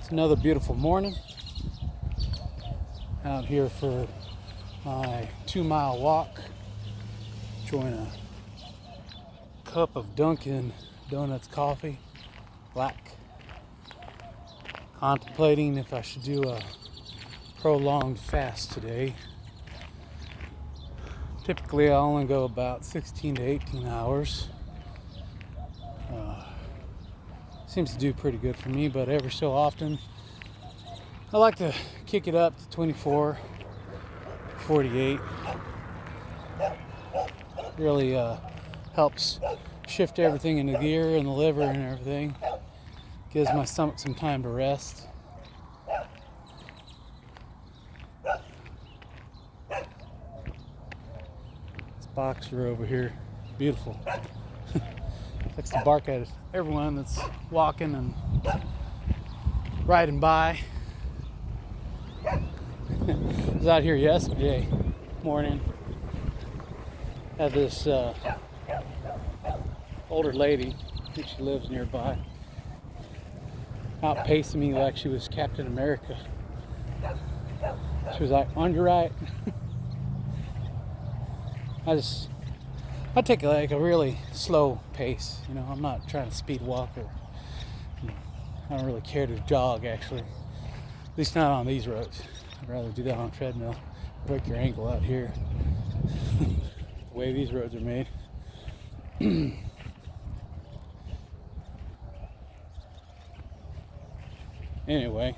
It's another beautiful morning out here for my 2-mile walk. Enjoying a cup of Dunkin' Donuts coffee, black. Contemplating if I should do a prolonged fast today. Typically I only go about 16 to 18 hours. Seems to do pretty good for me, but every so often I like to kick it up to 24, 48. Really helps shift everything into gear and the liver and everything. Gives my stomach some time to rest. This boxer over here, beautiful. Likes to bark at everyone that's walking and riding by. I was out here yesterday morning. Had this older lady, I think she lives nearby, out pacing me like she was Captain America. She was like, "On your right." I take like a really slow pace. You know, I'm not trying to speed walk or I don't really care to jog actually. At least not on these roads. I'd rather do that on a treadmill. Break your ankle out here. The way these roads are made. Anyway,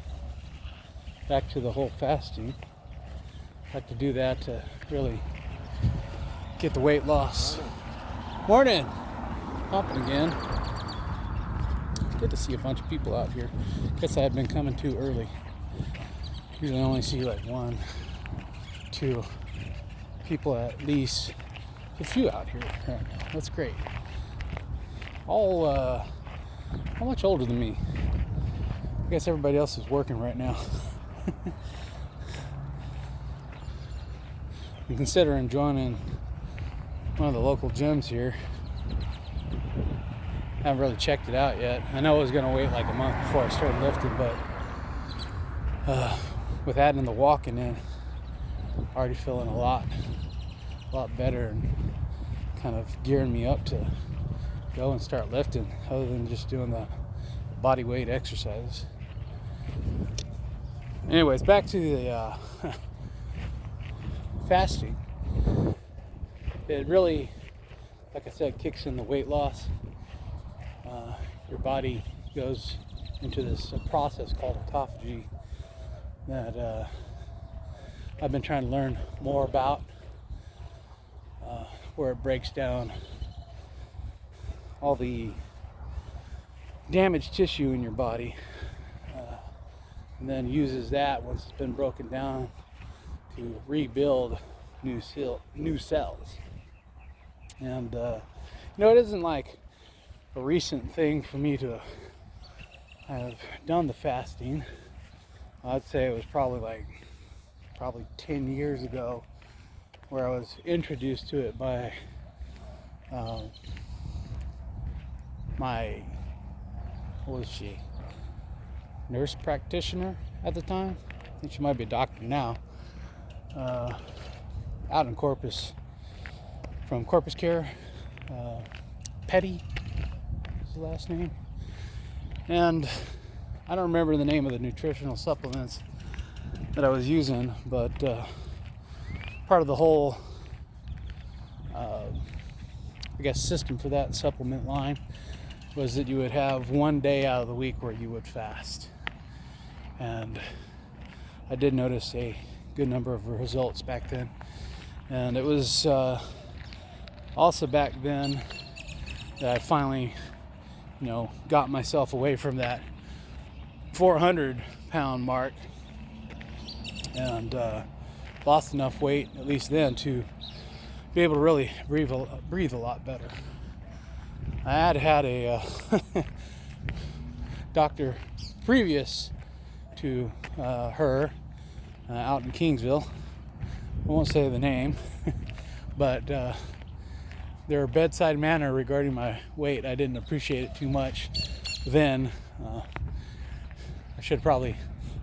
back to the whole fasting. I like to do that to really get the weight loss. Morning! Hopping again. Good to see a bunch of people out here. Guess I had been coming too early. Usually I only see like 1, 2 people at least. A few out here right now. That's great. All how much older than me? I guess everybody else is working right now. I'm considering joining one of the local gyms here. I haven't really checked it out yet. I know I was gonna wait like a month before I started lifting, but with adding the walking in, already feeling a lot better and kind of gearing me up to go and start lifting, other than just doing the body weight exercises. Anyways, back to the fasting. It really, like I said, kicks in the weight loss. Your body goes into this process called autophagy that I've been trying to learn more about, where it breaks down all the damaged tissue in your body, and then uses that once it's been broken down to rebuild new cells. And it isn't like a recent thing for me to have done the fasting. I'd say it was probably 10 years ago where I was introduced to it by my, what was she? Nurse practitioner at the time. I think she might be a doctor now. Out in Corpus, from Corpus Care. Petty is the last name. And I don't remember the name of the nutritional supplements that I was using, but part of the whole system for that supplement line was that you would have one day out of the week where you would fast. And I did notice a good number of results back then. And it was also back then that I finally, got myself away from that 400-pound mark and lost enough weight, at least then, to be able to really breathe a lot better. I had a doctor previous to her out in Kingsville. I won't say the name, but their bedside manner regarding my weight, I didn't appreciate it too much then. I I should probably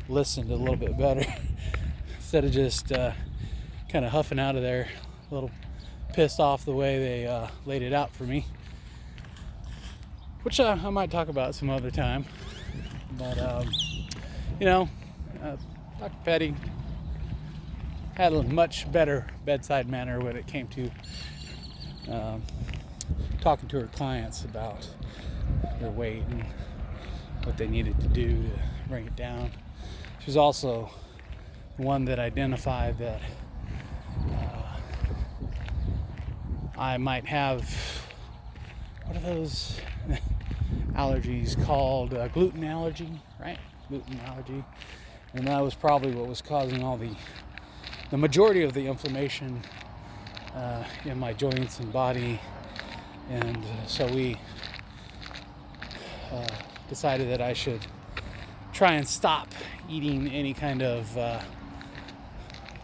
listened a little bit better instead of just kind of huffing out of there, a little pissed off the way they laid it out for me, which I might talk about some other time. But Dr. Petty had a much better bedside manner when it came to talking to her clients about their weight and what they needed to do to bring it down. She was also the one that identified that I might have, what are those allergies called? Gluten allergy, right? Gluten allergy. And that was probably what was causing all the majority of the inflammation in my joints and body. And so we decided that I should try and stop eating any kind of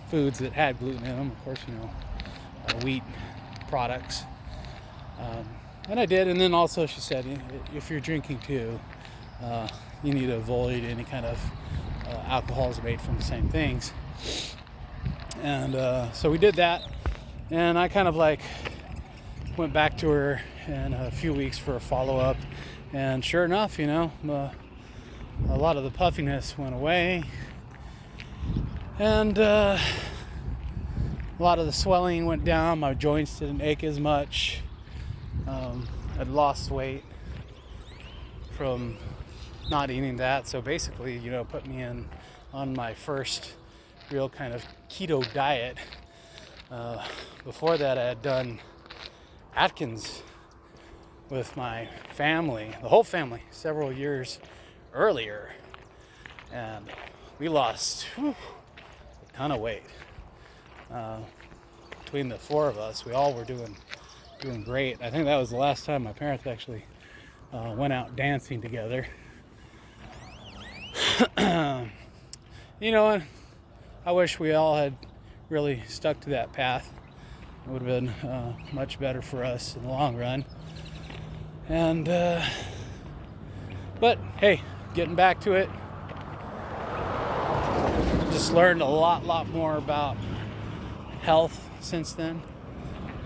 foods that had gluten in them. Of course, wheat products. And I did. And then also she said, if you're drinking too, you need to avoid any kind of alcohols made from the same things. And so we did that. And I kind of went back to her in a few weeks for a follow-up. And sure enough, a lot of the puffiness went away. And a lot of the swelling went down. My joints didn't ache as much. I'd lost weight from not eating that. So basically, put me on my first real kind of keto diet. Before that, I had done Atkins with my family, the whole family, several years earlier. And we lost a ton of weight. Between the four of us, we all were doing great. I think that was the last time my parents actually went out dancing together. I wish we all had really stuck to that path. It would have been much better for us in the long run. And but hey, getting back to it, just learned a lot more about health since then,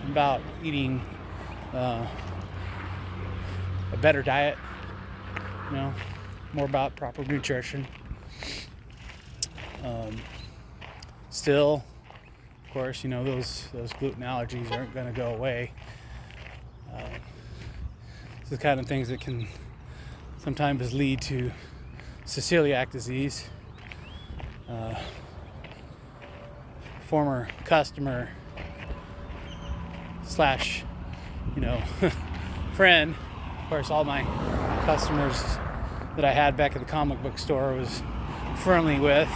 about eating a better diet, more about proper nutrition. Still, of course, those gluten allergies aren't going to go away. It's the kind of things that can sometimes lead to celiac disease. Former customer slash, friend. Of course, all my customers that I had back at the comic book store was friendly with.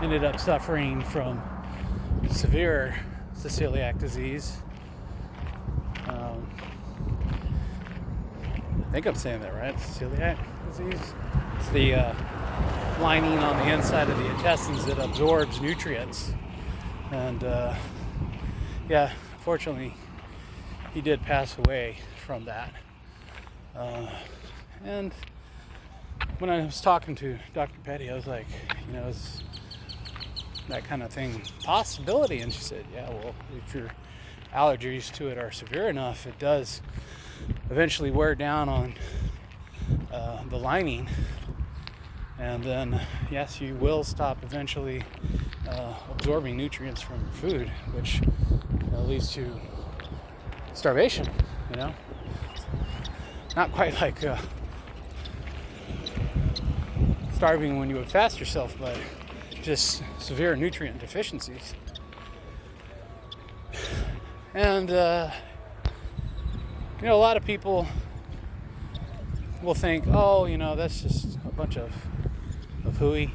Ended up suffering from severe celiac disease. I think I'm saying that right. Celiac disease. It's the lining on the inside of the intestines that absorbs nutrients. And fortunately, he did pass away from that. And when I was talking to Dr. Petty, I was like, is that kind of thing possibility? And she said, yeah, well, if your allergies to it are severe enough, it does eventually wear down on the lining. And then, yes, you will stop eventually absorbing nutrients from your food, which leads to starvation, Not quite like starving when you would fast yourself, but just severe nutrient deficiencies. And, a lot of people will think, oh, that's just a bunch of hooey.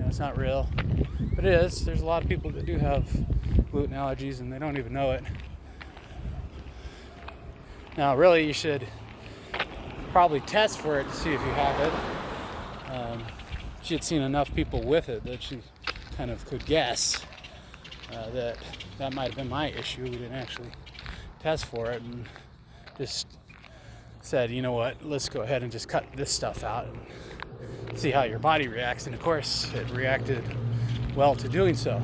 It's not real. But it is. There's a lot of people that do have gluten allergies and they don't even know it. Now, really, you should probably test for it to see if you have it. She had seen enough people with it that she kind of could guess that might have been my issue. We didn't actually test for it and just said, you know what, let's go ahead and just cut this stuff out and see how your body reacts. And of course, it reacted well to doing so.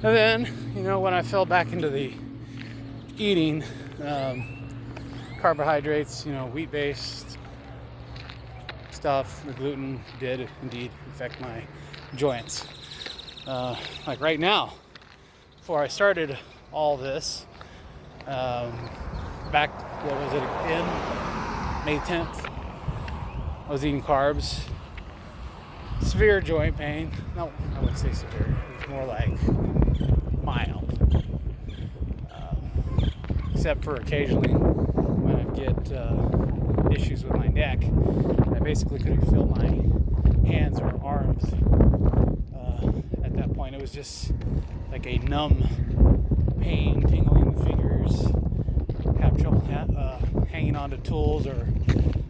And then, you know, when I fell back into the eating carbohydrates, you know, wheat-based stuff, the gluten did indeed affect my joints. Like right now, before I started all this, back, what was it again? May 10th, I was eating carbs. Severe joint pain. No, I wouldn't say severe. It was more like mild. Except for occasionally when I get issues with my neck, I basically couldn't feel my hands or arms. At that point, it was just like a numb pain, tingling in the fingers. Have trouble hanging onto tools or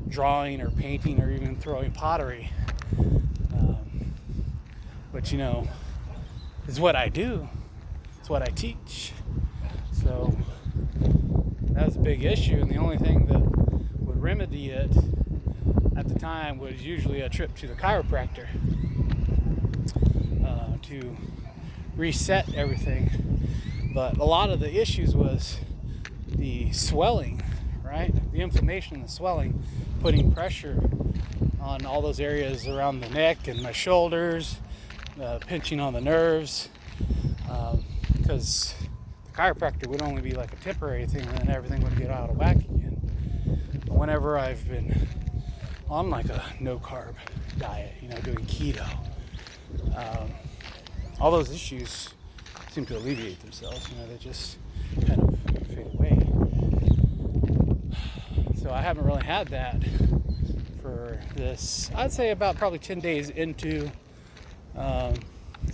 drawing or painting or even throwing pottery. But you know, is what I do. It's what I teach. So that was a big issue, and the only thing that would remedy it at the time was usually a trip to the chiropractor to reset everything. But a lot of the issues was the swelling, right? The inflammation and the swelling, putting pressure on all those areas around the neck and my shoulders, pinching on the nerves, because the chiropractor would only be like a temporary thing, and then everything would get out of whack again. But whenever I've been on like a no carb diet, you know, doing keto, all those issues seem to alleviate themselves. You know, they just kind of fade away. So I haven't really had that for this. I'd say about probably 10 days into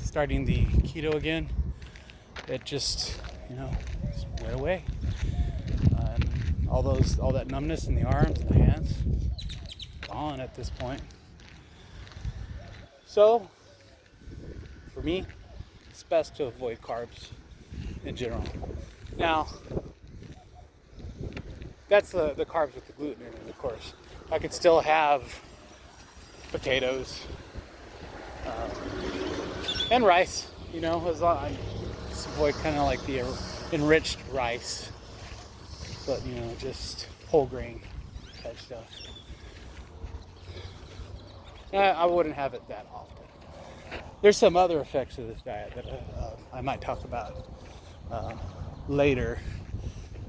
starting the keto again. It just, you know, just went away. All that numbness in the arms and the hands, gone at this point. So, for me, it's best to avoid carbs in general. Now, that's the carbs with the gluten in it, of course. I could still have potatoes and rice, you know, as long as I just avoid kind of like the enriched rice, but you know, just whole grain type stuff. I wouldn't have it that often. There's some other effects of this diet that I might talk about later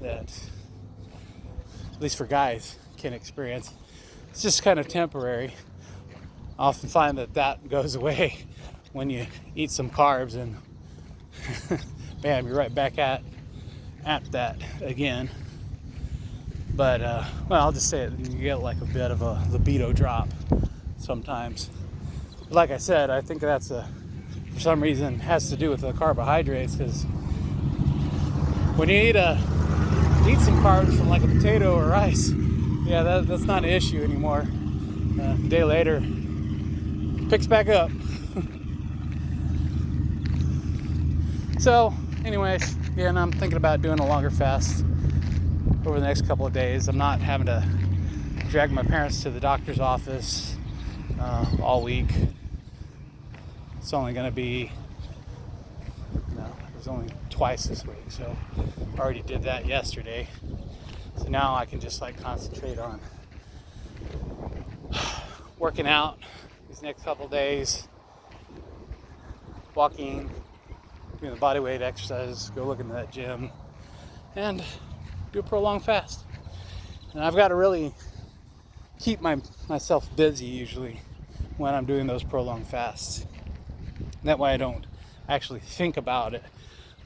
that, at least for guys, can experience. It's just kind of temporary. I often find that goes away when you eat some carbs, and bam, you're right back at that again. But well, I'll just say it, you get like a bit of a libido drop sometimes. But like I said, I think that's for some reason has to do with the carbohydrates, because when you eat some carbs from like a potato or rice, yeah, that's not an issue anymore. A day later, picks back up. So, anyways, yeah, and I'm thinking about doing a longer fast over the next couple of days. I'm not having to drag my parents to the doctor's office all week. It's only going to be, it was only twice this week, so I already did that yesterday. So now I can just like concentrate on working out these next couple of days, walking, doing the body weight exercises, go look into that gym, and do a prolonged fast. And I've got to really keep myself busy usually when I'm doing those prolonged fasts. And that way I don't actually think about it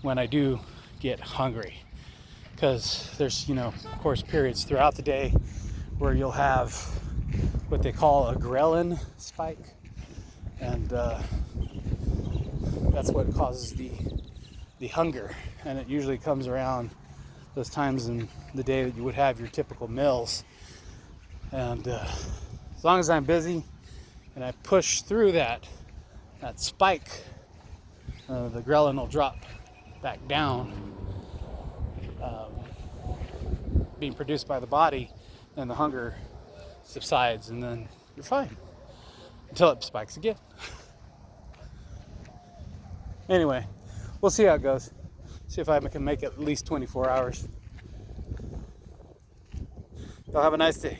when I do get hungry. Because there's, of course, periods throughout the day where you'll have what they call a ghrelin spike. And that's what causes the hunger. And it usually comes around those times in the day that you would have your typical meals. And as long as I'm busy and I push through that spike, the ghrelin will drop back down, being produced by the body, and the hunger subsides, and then you're fine until it spikes again. Anyway, we'll see how it goes. See if I can make it at least 24 hours. Y'all have a nice day.